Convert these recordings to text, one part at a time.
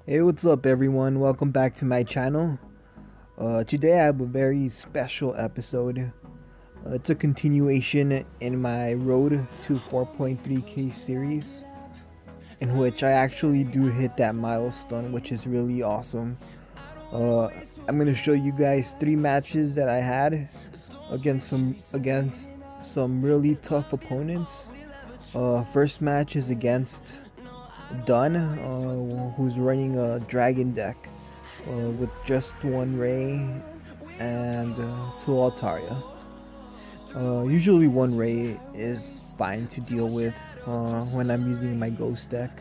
Hey, what's up everyone? Welcome back to my channel. Today I have a very special episode. It's a continuation in my road to 4.3k series, in which I actually do hit that milestone, which is really awesome. I'm gonna show you guys 3 matches that I had against some really tough opponents. First match is against Dunn, who's running a dragon deck with just one Ray and 2 Altaria. Usually one Ray is fine to deal with when I'm using my Ghost deck.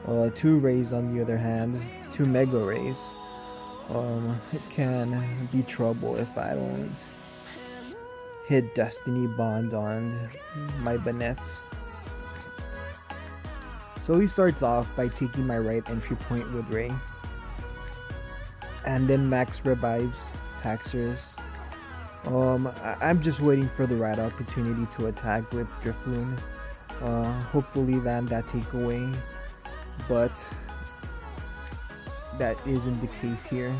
2 Rays on the other hand, 2 Mega Rays, it can be trouble if I don't hit Destiny Bond on my Banets. So he starts off by taking my right entry point with Ray, and then Max revives Haxorus. I'm just waiting for the right opportunity to attack with Drifloon. Hopefully land that takeaway, but that isn't the case here.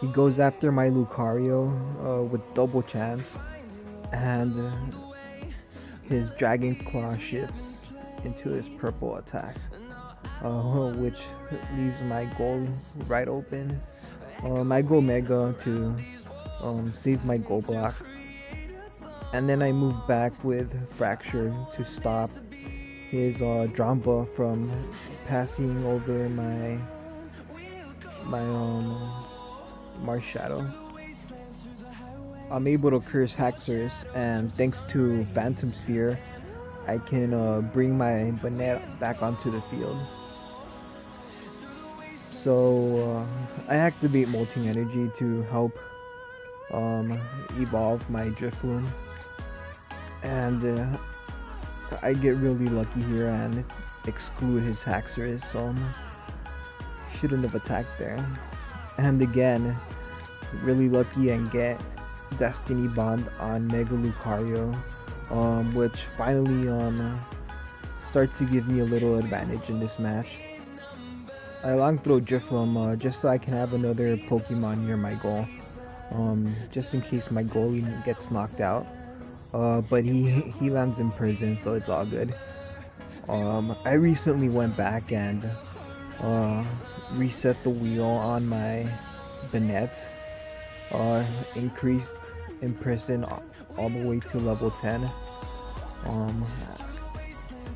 He goes after my Lucario with double chance, and his Dragon Claw shifts into his purple attack, which leaves my goal right open. I go Mega to save my goal block, and then I move back with Fracture to stop his Dramba from passing over my Marshadow. I'm able to curse Haxorus, and thanks to Phantom Sphere, I can bring my Banette back onto the field. So I activate Molting Energy to help evolve my Drifloon, and I get really lucky here and exclude his Haxorus, so shouldn't have attacked there. And again, really lucky and get Destiny Bond on Mega Lucario, which finally starts to give me a little advantage in this match. I long throw Drifloon just so I can have another Pokemon near my goal, just in case my goalie gets knocked out. But he lands in prison, so it's all good. I recently went back and reset the wheel on my Banette, increased Imprison all the way to level 10.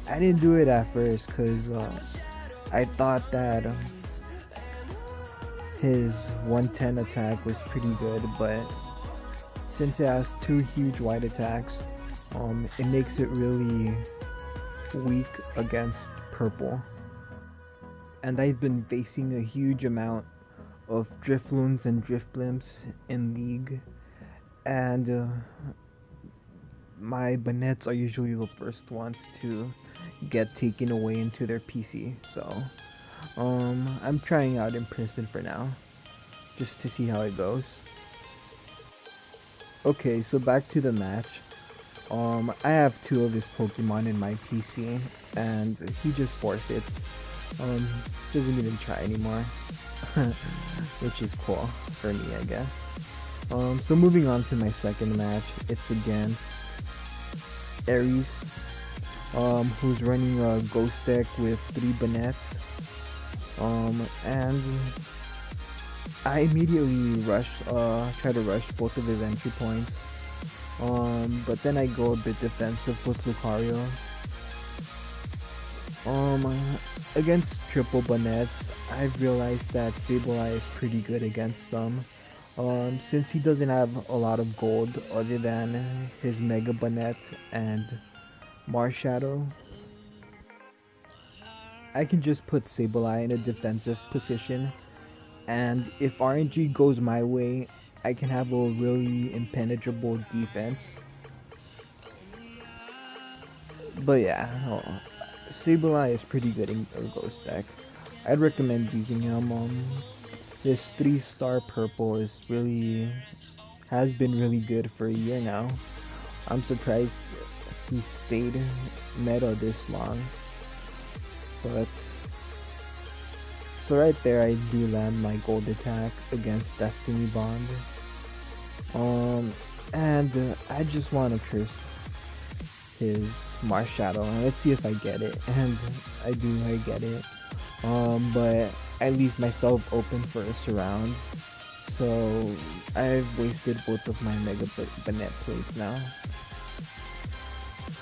I didn't do it at first because I thought that his 110 attack was pretty good, but since it has 2 huge white attacks, it makes it really weak against purple. And I've been facing a huge amount of Drifloons and Drifblimps in League, and my Banets are usually the first ones to get taken away into their PC. So I'm trying out Imprison for now, just to see how it goes. Okay, so back to the match. I have 2 of his Pokemon in my PC, and he just forfeits. Doesn't even try anymore, which is cool for me, I guess. So moving on to my second match, it's against Aries, who's running a Ghost deck with 3 Banets, and I immediately try to rush both of his entry points, but then I go a bit defensive with Lucario. Against triple Banets, I've realized that Sableye is pretty good against them, since he doesn't have a lot of gold other than his Mega Banette and Marshadow. I can just put Sableye in a defensive position, and if RNG goes my way, I can have a really impenetrable defense. But yeah, Sableye is pretty good in a Ghost deck. I'd recommend using him. This 3-star purple has been really good for a year now. I'm surprised he stayed meta this long. But So right there, I do land my gold attack against Destiny Bond. And I just want to curse his Mars Shadow. Let's see if I get it. And I get it. But I leave myself open for a surround. So I've wasted both of my Mega Banet plates now.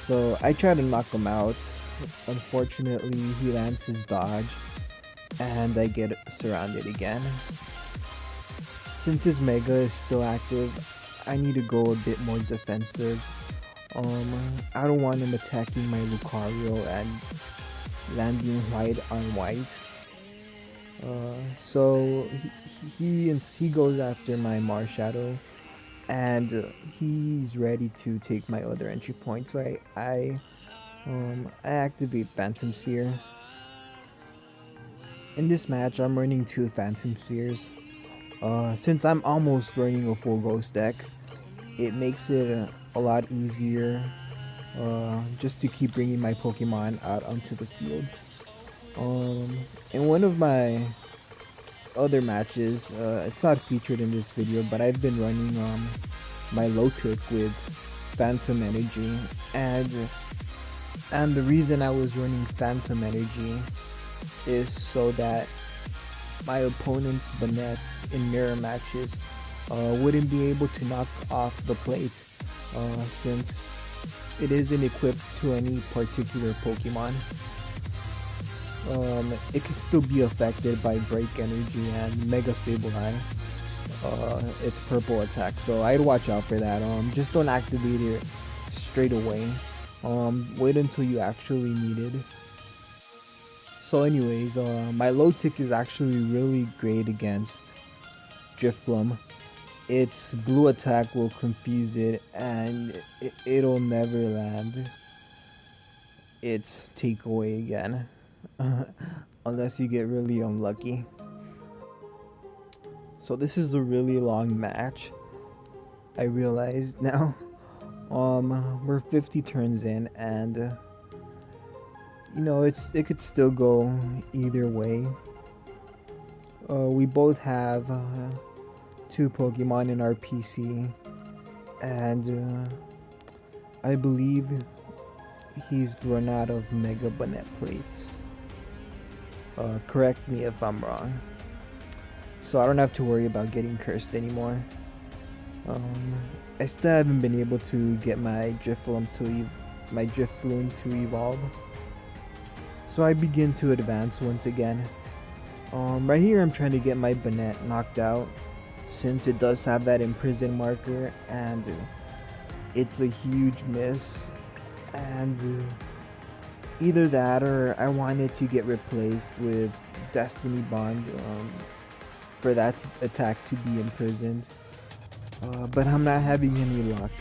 So I try to knock him out. Unfortunately, he lands his dodge. And I get surrounded again. Since his Mega is still active, I need to go a bit more defensive. I don't want him attacking my Lucario and landing white on white. So he goes after my Mars Shadow, and he's ready to take my other entry point. So I activate Phantom Sphere. In this match, I'm running 2 Phantom Spheres. Since I'm almost running a full Ghost deck, it makes it a lot easier just to keep bringing my Pokemon out onto the field. In one of my other matches, it's not featured in this video, but I've been running my Lotic with Phantom Energy, and the reason I was running Phantom Energy is so that my opponent's Banets in mirror matches wouldn't be able to knock off the plate since it isn't equipped to any particular Pokemon. It could still be affected by Break Energy and Mega Sableye, its purple attack, so I'd watch out for that. Just don't activate it straight away. Wait until you actually need it. So anyways, my Lotic is actually really great against Drifblim. Its blue attack will confuse it, and it'll never land its takeaway again. Unless you get really unlucky. So this is a really long match, I realized now. We're 50 turns in, and you know, it could still go either way. We both have 2 Pokemon in our PC, and I believe he's run out of Mega Banet plates. Correct me if I'm wrong. So I don't have to worry about getting cursed anymore. I still haven't been able to get my Drifloon to evolve. So I begin to advance once again. Right here I'm trying to get my Banet knocked out, since it does have that imprison marker, and it's a huge miss. And either that, or I want it to get replaced with Destiny Bond for that attack to be imprisoned. But I'm not having any luck.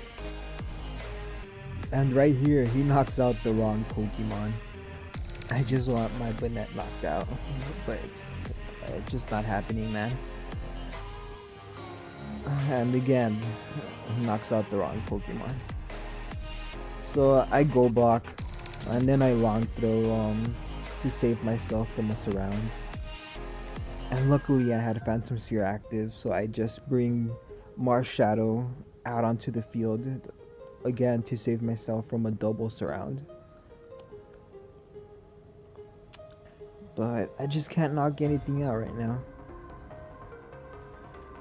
And right here, he knocks out the wrong Pokemon. I just want my Banet knocked out, but it's just not happening, man. And again, he knocks out the wrong Pokemon. So I go block, and then I long throw to save myself from a surround. And luckily I had Phantom Sphere active, so I just bring Mars Shadow out onto the field again to save myself from a double surround. But I just can't knock anything out right now.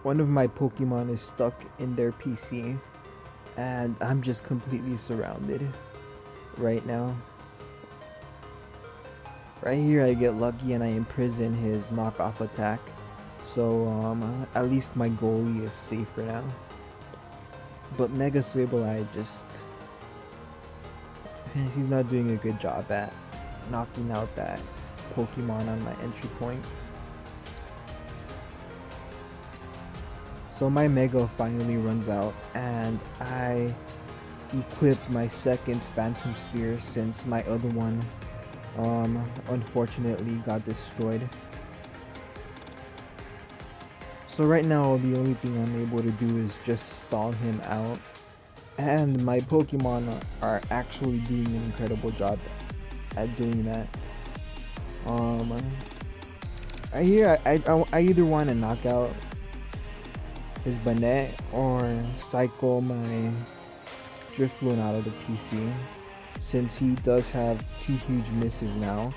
One of my Pokemon is stuck in their PC, and I'm just completely surrounded right now. Right here I get lucky and I imprison his knockoff attack. So at least my goalie is safe for now. But Mega Sableye he's not doing a good job at knocking out that Pokemon on my entry point. So my Mega finally runs out, and I equip my second Phantom Sphere since my other one unfortunately got destroyed. So right now the only thing I'm able to do is just stall him out, and my Pokemon are actually doing an incredible job at doing that. I either want to knock out his Banet or cycle my Drifloon out of the PC. Since he does have two huge misses now,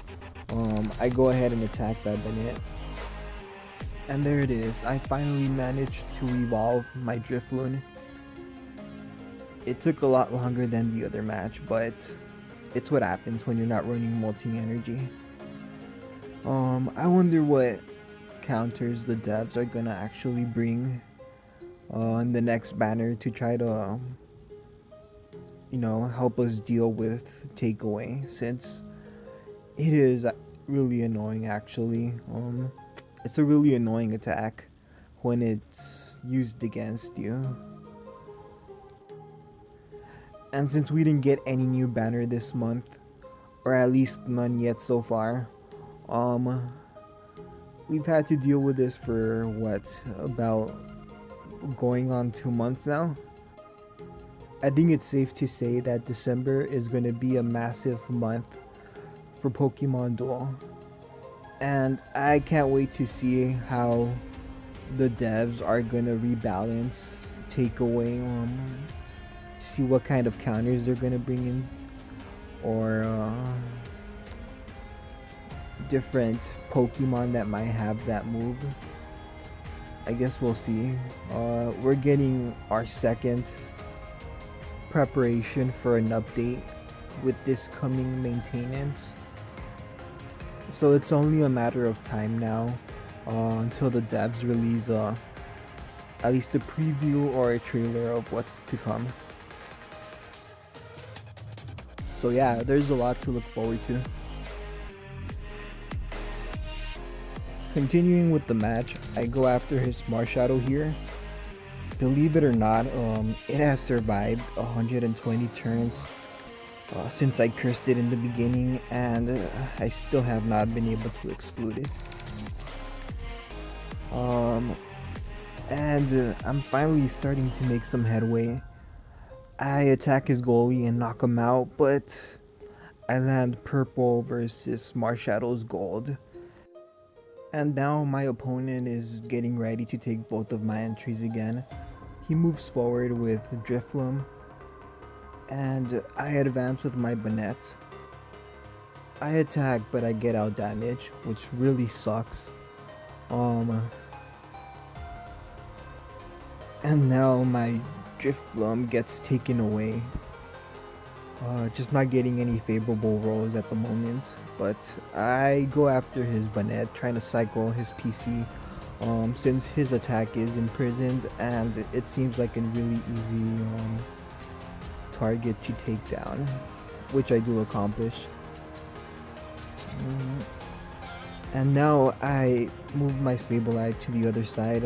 I go ahead and attack that Banet. And there it is, I finally managed to evolve my Drifloon. It took a lot longer than the other match, but it's what happens when you're not running multi-energy. I wonder what counters the devs are gonna actually bring on the next banner to try to help us deal with takeaway, since it is really annoying actually. It's a really annoying attack when it's used against you. And since we didn't get any new banner this month, or at least none yet so far, we've had to deal with this for what, about going on 2 months now. I think it's safe to say that December is going to be a massive month for Pokemon Duel. And I can't wait to see how the devs are going to rebalance takeaway, see what kind of counters they're going to bring in, or different Pokemon that might have that move. I guess we'll see. We're getting our second preparation for an update with this coming maintenance, so it's only a matter of time now until the devs release at least a preview or a trailer of what's to come. So yeah, there's a lot to look forward to. Continuing with the match, I go after his Marshadow here. Believe it or not, it has survived 120 turns since I cursed it in the beginning, and I still have not been able to exclude it. I'm finally starting to make some headway. I attack his goalie and knock him out, but I land purple versus Marshadow's gold. And now my opponent is getting ready to take both of my entries again. He moves forward with Drifloon, and I advance with my Banet. I attack, but I get out damage, which really sucks. And now my Drifloon gets taken away. Just not getting any favorable rolls at the moment, but I go after his Banet, trying to cycle his PC, since his attack is imprisoned and it seems like a really easy target to take down, which I do accomplish. And now I move my Sableye to the other side,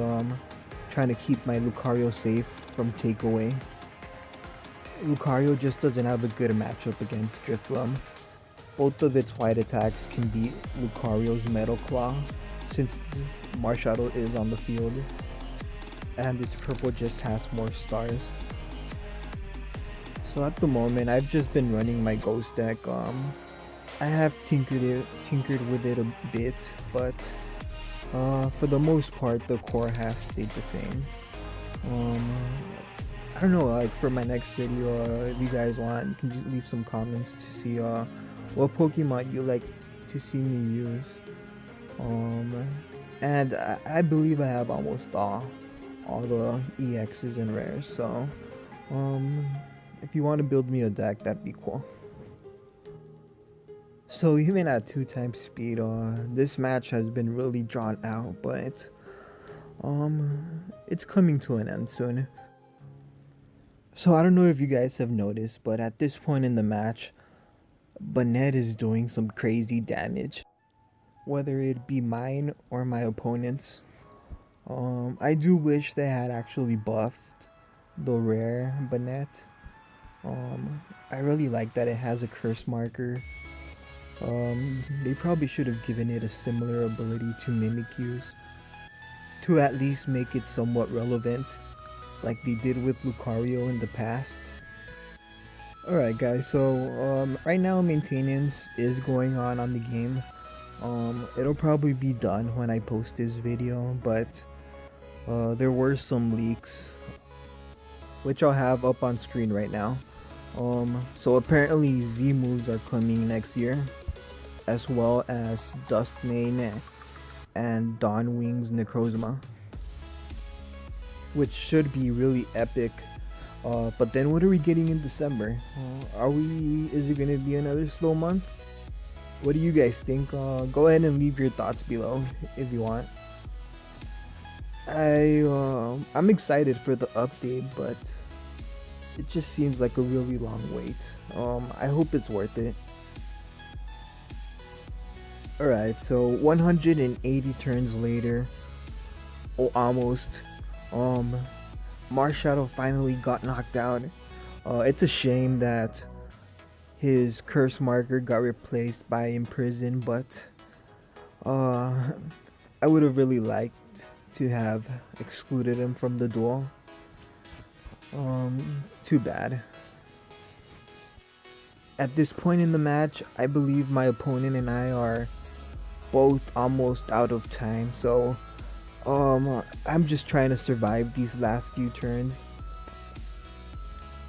trying to keep my Lucario safe from takeaway. Lucario just doesn't have a good matchup against Drifloon. Both of its white attacks can beat Lucario's Metal Claw, since Marshadow is on the field, and its purple just has more stars. So at the moment, I've just been running my Ghost deck. I have tinkered with it a bit, but for the most part, the core has stayed the same. I don't know, like for my next video, if you guys want, you can just leave some comments to see what Pokemon you like to see me use. And I believe I have almost all the EXs and rares, so if you want to build me a deck, that'd be cool. So even at 2x speed, this match has been really drawn out, but it's coming to an end soon. So I don't know if you guys have noticed, but at this point in the match, Banet is doing some crazy damage, whether it be mine or my opponent's. I do wish they had actually buffed the rare Banet. I really like that it has a curse marker. They probably should have given it a similar ability to Mimikyu's, to at least make it somewhat relevant, like they did with Lucario in the past. Alright guys, so right now maintenance is going on the game. It'll probably be done when I post this video, but there were some leaks which I'll have up on screen right now. So apparently Z moves are coming next year, as well as Duskmane and Dawnwing's Necrozma, which should be really epic. But then what are we getting in December? Is it gonna be another slow month? What do you guys think? Go ahead and leave your thoughts below if you want. I'm excited for the update, but it just seems like a really long wait. I hope it's worth it. Alright, so 180 turns later, almost, Marshadow finally got knocked out. It's a shame that his curse marker got replaced by Imprison, but I would have really liked to have excluded him from the duel. It's too bad. At this point in the match, I believe my opponent and I are both almost out of time, so I'm just trying to survive these last few turns.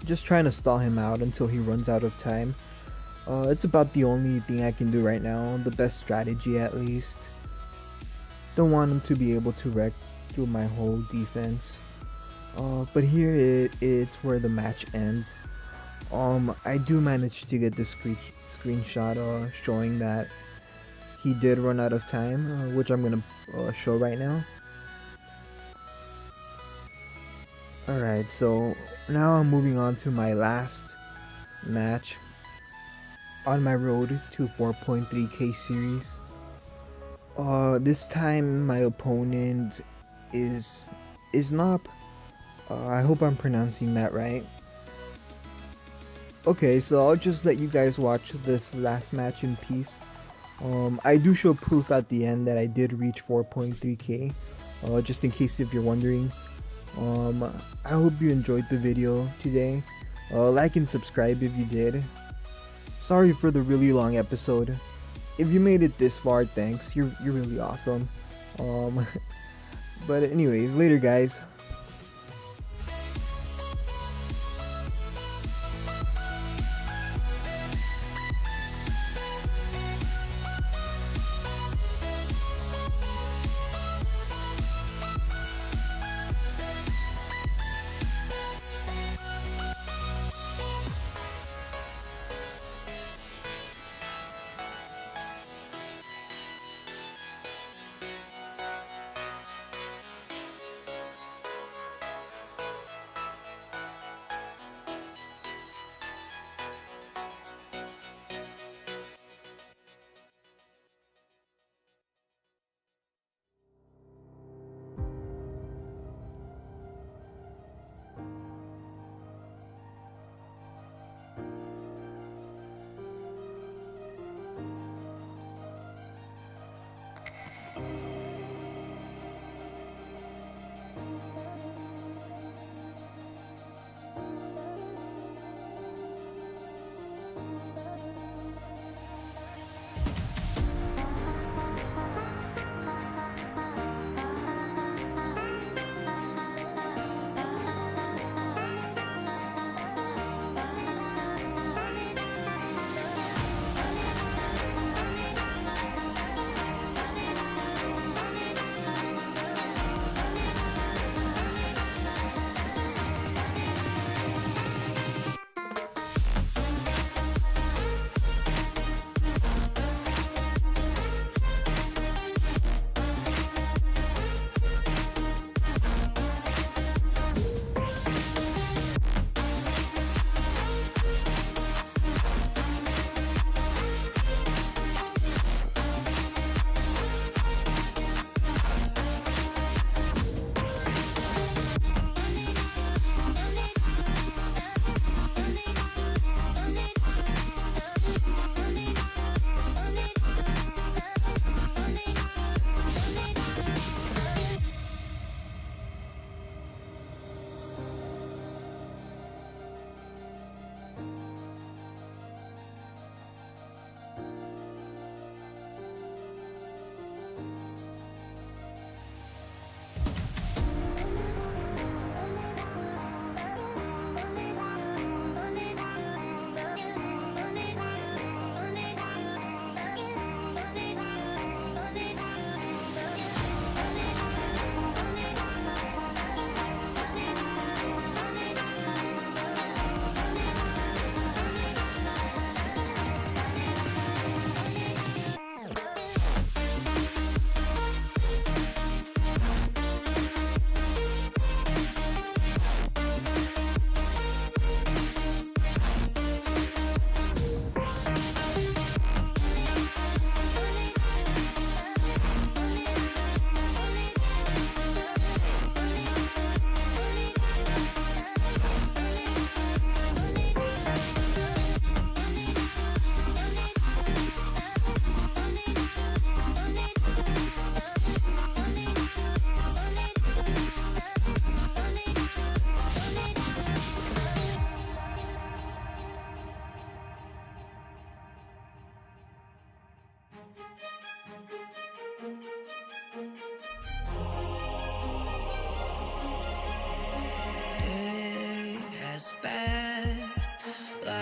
Just trying to stall him out until he runs out of time. It's about the only thing I can do right now, the best strategy at least. Don't want him to be able to wreck through my whole defense. But here it's where the match ends. I do manage to get the screenshot showing that he did run out of time, which I'm gonna show right now. Alright, so now I'm moving on to my last match on my road to 4.3k series. This time my opponent is not. I hope I'm pronouncing that right. Okay, so I'll just let you guys watch this last match in peace. I do show proof at the end that I did reach 4.3k, just in case if you're wondering. I hope you enjoyed the video today. Like and subscribe if you did. Sorry for the really long episode. If you made it this far, thanks. You're really awesome. But anyways, later guys.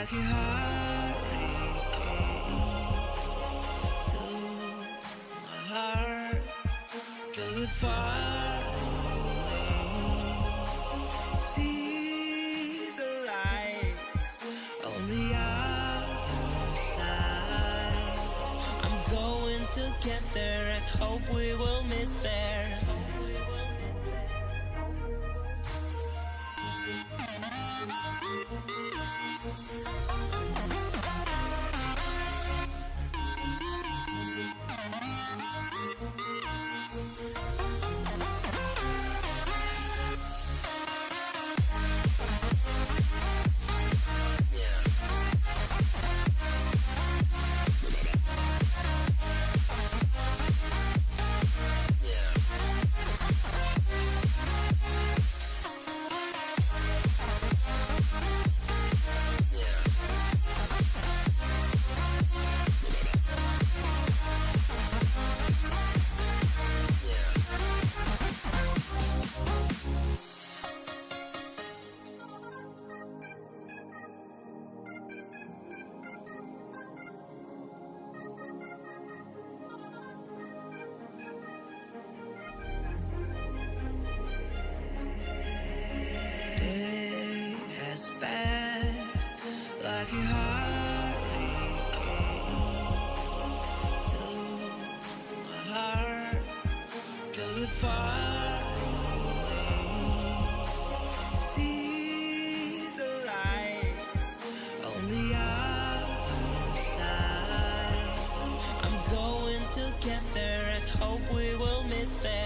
like a hurricane to my heart, to it far away. See the lights on the other side. I'm going to get there and hope we will meet there. Day has passed like a hurricane to my heart, to it far away. See the lights on the other side. I'm going to get there and hope we will meet there.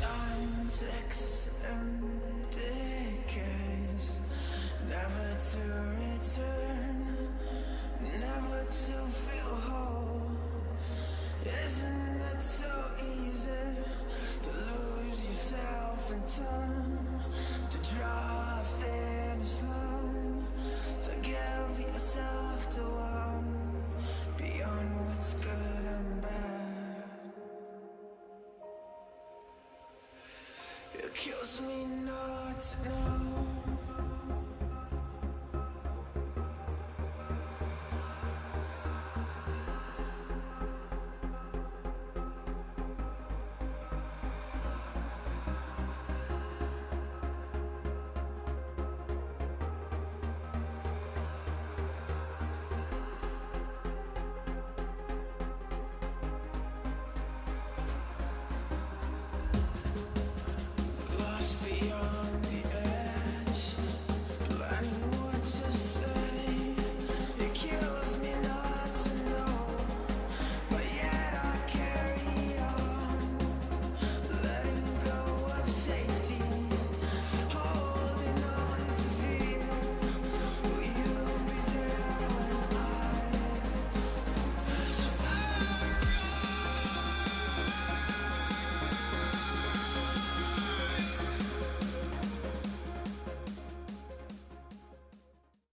Time ticks and decays, never to return, never to feel whole. Isn't it so easy to lose yourself in time, to draw a finish line, to give yourself to one beyond what's good and bad? It kills me not to know